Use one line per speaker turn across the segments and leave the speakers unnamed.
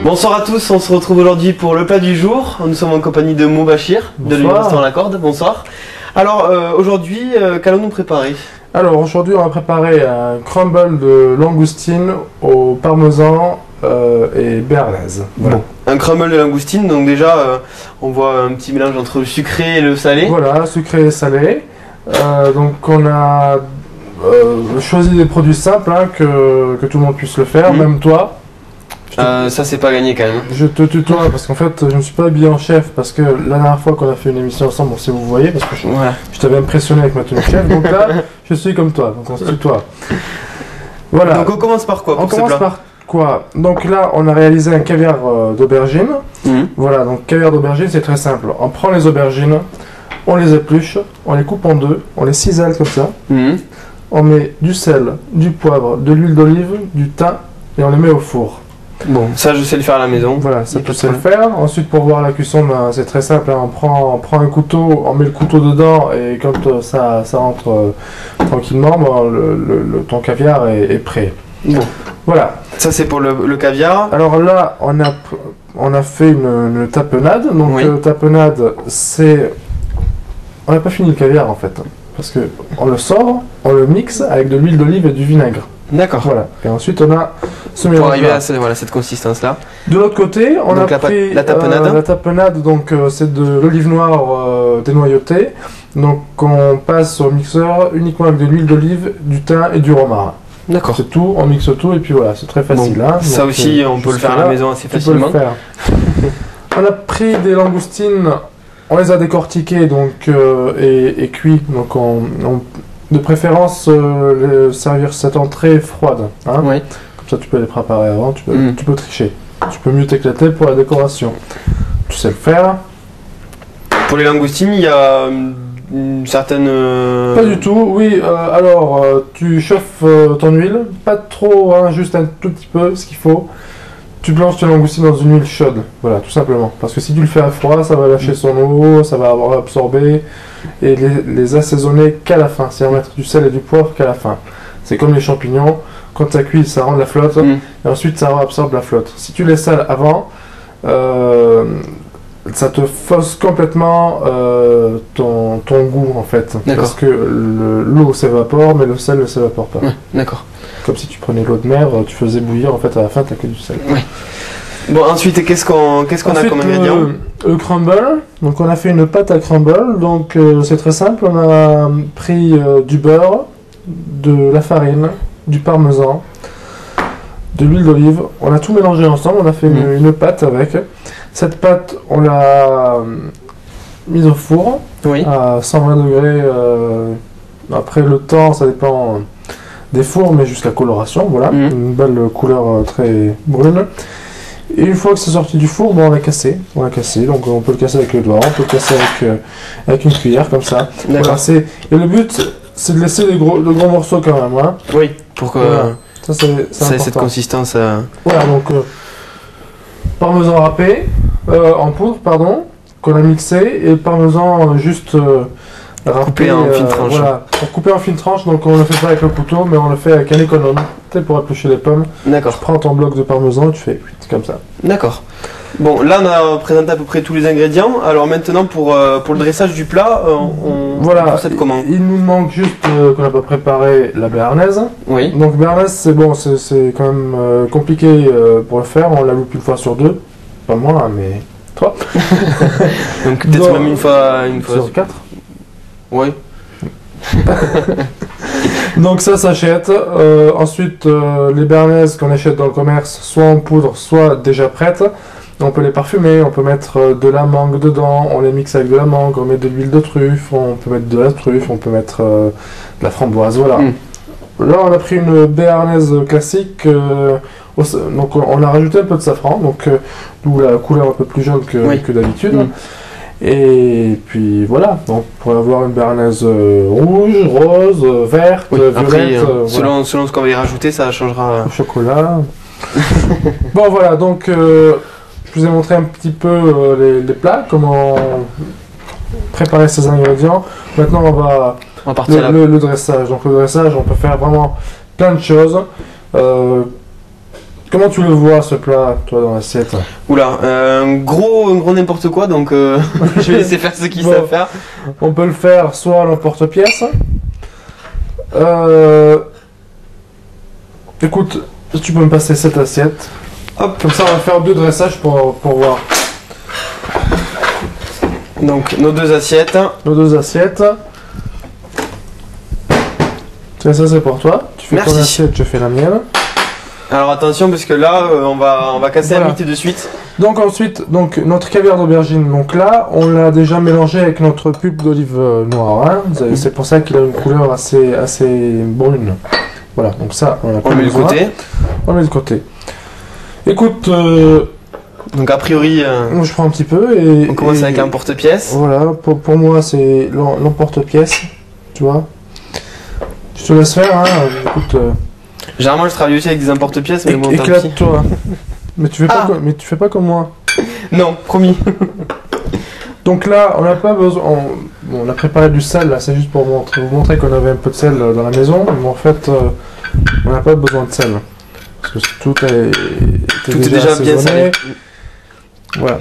Bonsoir à tous, on se retrouve aujourd'hui pour le plat du jour. Nous sommes en compagnie de Moubachir de l'Université en la Corde. Bonsoir. Alors aujourd'hui, qu'allons-nous préparer?
Alors aujourd'hui on va préparer un crumble de langoustine au parmesan et béarnaise. Voilà.
Bon, un crumble de langoustine, donc déjà on voit un petit mélange entre le sucré et le salé.
Voilà, sucré et salé. Donc on a choisi des produits simples hein, que tout le monde puisse le faire, même toi.
Ça c'est pas gagné quand même.
Je te tutoie parce qu'en fait je ne suis pas habillé en chef parce que la dernière fois qu'on a fait une émission ensemble, bon, si vous voyez, parce que je t'avais impressionné avec ma tenue de chef, donc là je suis comme toi, donc on se tutoie. Voilà.
Donc on commence par quoi?
On commence par quoi? Donc là on a réalisé un caviar d'aubergine. Voilà, donc caviar d'aubergine c'est très simple. On prend les aubergines, on les épluche, on les coupe en deux, on les cisèle comme ça. On met du sel, du poivre, de l'huile d'olive, du thym et on les met au four.
Bon, ça je sais le faire à la maison.
Voilà, ça tu sais le faire. Ensuite pour voir la cuisson, ben, c'est très simple, hein. On prend un couteau, on met le couteau dedans et quand ça rentre tranquillement, ben, ton caviar est prêt. Bon. Voilà.
Ça c'est pour le caviar.
Alors là, on a fait une tapenade. Donc tapenade, c'est... On n'a pas fini le caviar en fait. Parce que on le sort, on le mixe avec de l'huile d'olive et du vinaigre. D'accord. Voilà. Et ensuite on a ce mélange.
Pour arriver à cette consistance là.
De l'autre côté, on a pris
la tapenade.
La tapenade, donc c'est de l'olive noire dénoyautée. Donc on passe au mixeur uniquement avec de l'huile d'olive, du thym et du romarin. D'accord. C'est tout, on mixe tout et puis voilà, c'est très facile.
Bon,
hein.
Ça donc, aussi, on peut le faire à la maison assez facilement.
Tu peux le faire. On a pris des langoustines, on les a décortiquées donc, et cuits. Donc de préférence servir cette entrée froide. Hein. Oui. Comme ça tu peux les préparer avant, tu peux tricher. Tu peux mieux t'éclater pour la décoration. Tu sais le faire.
Pour les langoustines, il y a une certaine...
Pas du tout, oui. Alors, tu chauffes ton huile, pas trop, hein, juste un tout petit peu, ce qu'il faut. Tu plonges tes langoustines dans une huile chaude, voilà, tout simplement. Parce que si tu le fais à froid, ça va lâcher son eau, ça va avoir absorbé, et les assaisonner qu'à la fin. C'est-à-dire mettre du sel et du poivre qu'à la fin. C'est comme les champignons, quand ça cuit, ça rend de la flotte, et ensuite ça absorbe la flotte. Si tu les sales avant, ça te fausse complètement ton goût en fait. Parce que l'eau s'évapore, mais le sel ne s'évapore pas. D'accord. Comme si tu prenais l'eau de mer, tu faisais bouillir, en fait à la fin tu n'as que du sel. Oui.
Bon, ensuite qu'est-ce qu'on a comme ingrédient?
Le crumble. Donc on a fait une pâte à crumble, donc c'est très simple. On a pris du beurre, de la farine, du parmesan, de l'huile d'olive. On a tout mélangé ensemble, on a fait une pâte avec. Cette pâte, on l'a mise au four à 120 degrés. Après le temps, ça dépend des fours, mais jusqu'à coloration, voilà, une belle couleur très brune. Et une fois que c'est sorti du four, bon, on l'a cassé. Donc on peut le casser avec le doigt, on peut le casser avec une cuillère comme ça. Voilà, et le but, c'est de laisser de gros morceaux quand même. Hein.
Oui, pour que
ça c'est
cette consistance.
Voilà, donc parmesan râpé en poudre, pardon, qu'on a mixé, et le parmesan juste
coupé en fines tranches.
Voilà, pour couper en fines tranches, donc on ne le fait pas avec le couteau, mais on le fait avec un économe, tu sais, pour éplucher les pommes. D'accord. Tu prends ton bloc de parmesan et tu fais comme ça. D'accord.
Bon, là on a présenté à peu près tous les ingrédients. Alors maintenant pour le dressage du plat,
voilà,
on procède comment? Il
nous manque juste qu'on n'a pas préparé la béarnaise. Oui. Donc béarnaise, c'est bon, c'est quand même compliqué pour le faire. On la loupe une fois sur deux, pas moi, mais toi.
Donc peut-être même une fois
sur 4.
Oui.
Donc ça s'achète. Ensuite, les béarnaises qu'on achète dans le commerce, soit en poudre, soit déjà prêtes. On peut les parfumer, on peut mettre de la mangue dedans, on les mixe avec de la mangue, on met de l'huile de truffe, on peut mettre de la truffe, on peut mettre de la framboise, voilà. Là on a pris une béarnaise classique, donc on a rajouté un peu de safran, donc d'où la couleur un peu plus jaune que d'habitude. Et puis voilà, donc pour avoir une béarnaise rouge, rose, verte, violette. Après,
selon ce qu'on va y rajouter, ça changera.
Au chocolat. Bon voilà, donc je vous ai montré un petit peu les plats, comment préparer ces ingrédients. Maintenant on va partir le dressage. Donc le dressage, on peut faire vraiment plein de choses. Comment tu le vois ce plat, toi, dans l'assiette?
Oula, gros n'importe quoi, donc je vais laisser faire ce qu'ils savent faire.
On peut le faire soit à l'emporte-pièce. Écoute, tu peux me passer cette assiette. Hop, comme ça on va faire 2 dressages pour voir.
Donc nos 2 assiettes.
Nos 2 assiettes. Tiens, ça c'est pour toi. Tu fais ton assiette, je fais la mienne.
Alors attention parce que là on va casser la mitée de suite.
Donc ensuite, notre caviar d'aubergine, donc là on l'a déjà mélangé avec notre pulpe d'olive noire. Hein. C'est pour ça qu'il a une couleur assez brune. Voilà, donc ça on
met de côté.
On met de côté. Écoute,
donc a priori,
je prends un petit peu et
on commence avec un porte-pièce.
Voilà, pour moi c'est l'emporte-pièce, tu vois. Je te laisse faire, hein. Écoute.
Généralement je travaille aussi avec des emporte-pièces, mais bon, tant pis.
Éclate-toi. Mais tu fais pas comme moi.
Non, promis.
Donc là, on n'a pas besoin. On a préparé du sel, là, c'est juste pour vous montrer qu'on avait un peu de sel dans la maison, mais en fait, on n'a pas besoin de sel. Parce que tout est déjà bien salé. Voilà.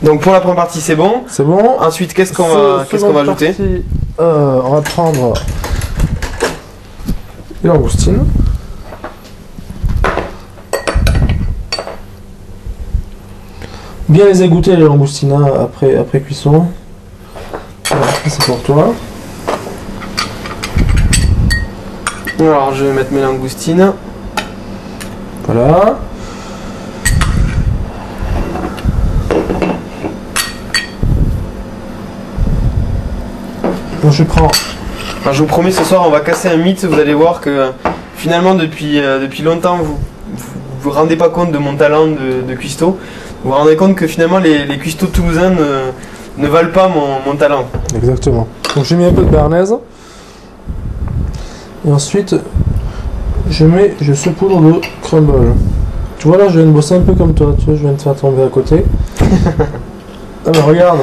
Donc pour la première partie, c'est bon.
C'est bon.
Ensuite, qu'est-ce qu'on va ajouter?
On va prendre les langoustines. Bien les égoutter les langoustines après cuisson. Voilà, c'est pour toi.
Alors je vais mettre mes langoustines.
Voilà. Donc je prends.
Alors, je vous promets, ce soir on va casser un mythe. Vous allez voir que finalement depuis longtemps vous rendez pas compte de mon talent de cuistot. Vous vous rendez compte que finalement les cuistots toulousains ne valent pas mon talent.
Exactement. Donc j'ai mis un peu de béarnaise. Et ensuite, je saupoudre de crumble. Tu vois là, je viens de bosser un peu comme toi. Tu vois, je viens de faire tomber à côté. Ah mais regarde.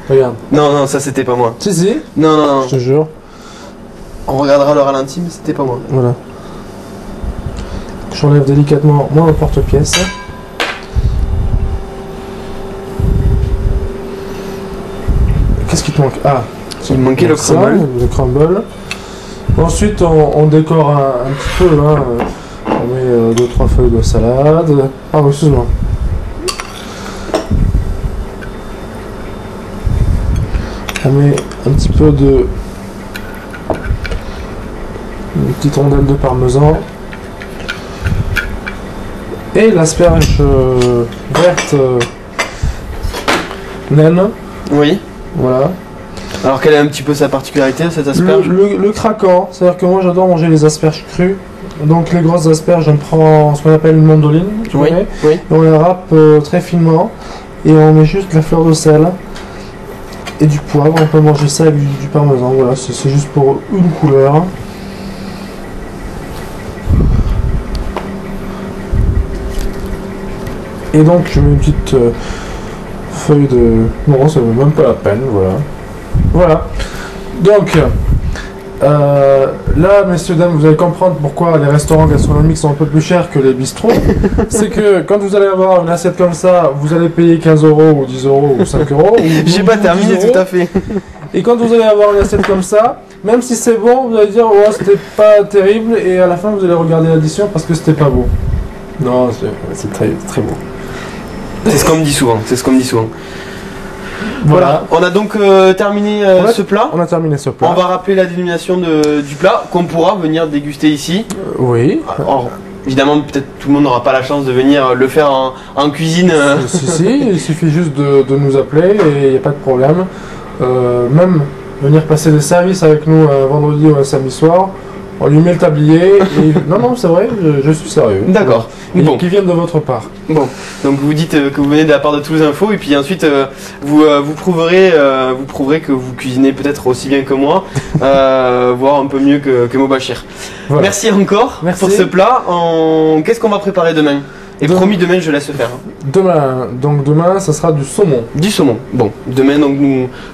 Regarde.
Non, ça c'était pas moi.
Si.
Non.
Je te jure.
On regardera le ralenti, mais c'était pas moi.
Voilà. J'enlève délicatement mon porte-pièce. Qu'est-ce qui te manque? Ah,
il me manquait le crumble.
Le crumble. Ensuite, on décore un petit peu. Hein. On met 2-3 feuilles de salade. Ah, excuse-moi. On met un petit peu de... une petite rondelle de parmesan. Et l'asperge verte naine.
Oui.
Voilà.
Alors quelle est un petit peu sa particularité cette asperge?
Le craquant, c'est-à-dire que moi j'adore manger les asperges crues. Donc les grosses asperges, on prend ce qu'on appelle une mandoline, tu connais.
Oui.
Et on la râpe très finement et on met juste la fleur de sel et du poivre. On peut manger ça avec du parmesan, voilà, c'est juste pour une couleur. Et donc je mets une petite feuille de... Non, ça ne vaut même pas la peine, voilà. Voilà. Donc, là, messieurs, dames, vous allez comprendre pourquoi les restaurants gastronomiques sont un peu plus chers que les bistrots. C'est que quand vous allez avoir une assiette comme ça, vous allez payer 15 € ou 10 € ou 5 €.
J'ai pas terminé tout à fait.
Et quand vous allez avoir une assiette comme ça, même si c'est bon, vous allez dire, oh, c'était pas terrible, et à la fin, vous allez regarder l'addition parce que c'était pas beau. Non, c'est très, très beau.
C'est ce qu'on me dit souvent, Voilà, on a donc terminé ce plat.
On a terminé ce plat.
On va rappeler la dénomination du plat qu'on pourra venir déguster ici.
Oui.
Alors, évidemment, peut-être tout le monde n'aura pas la chance de venir le faire en cuisine.
Si, il suffit juste de nous appeler et il n'y a pas de problème. Même venir passer des services avec nous un vendredi ou un samedi soir. On lui met le tablier et... Non, c'est vrai, je suis sérieux.
D'accord.
Bon. Qui viennent de votre part.
Bon, donc vous dites que vous venez de la part de Toulouse Info et puis ensuite vous prouverez que vous cuisinez peut-être aussi bien que moi, voire un peu mieux que Mobachir. Voilà. Merci encore pour ce plat. Qu'est-ce qu'on va préparer demain? Et promis, demain je laisse faire.
Demain, ça sera du saumon.
Du saumon. Bon, demain donc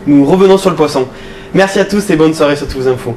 nous revenons sur le poisson. Merci à tous et bonne soirée sur Toulouse Info.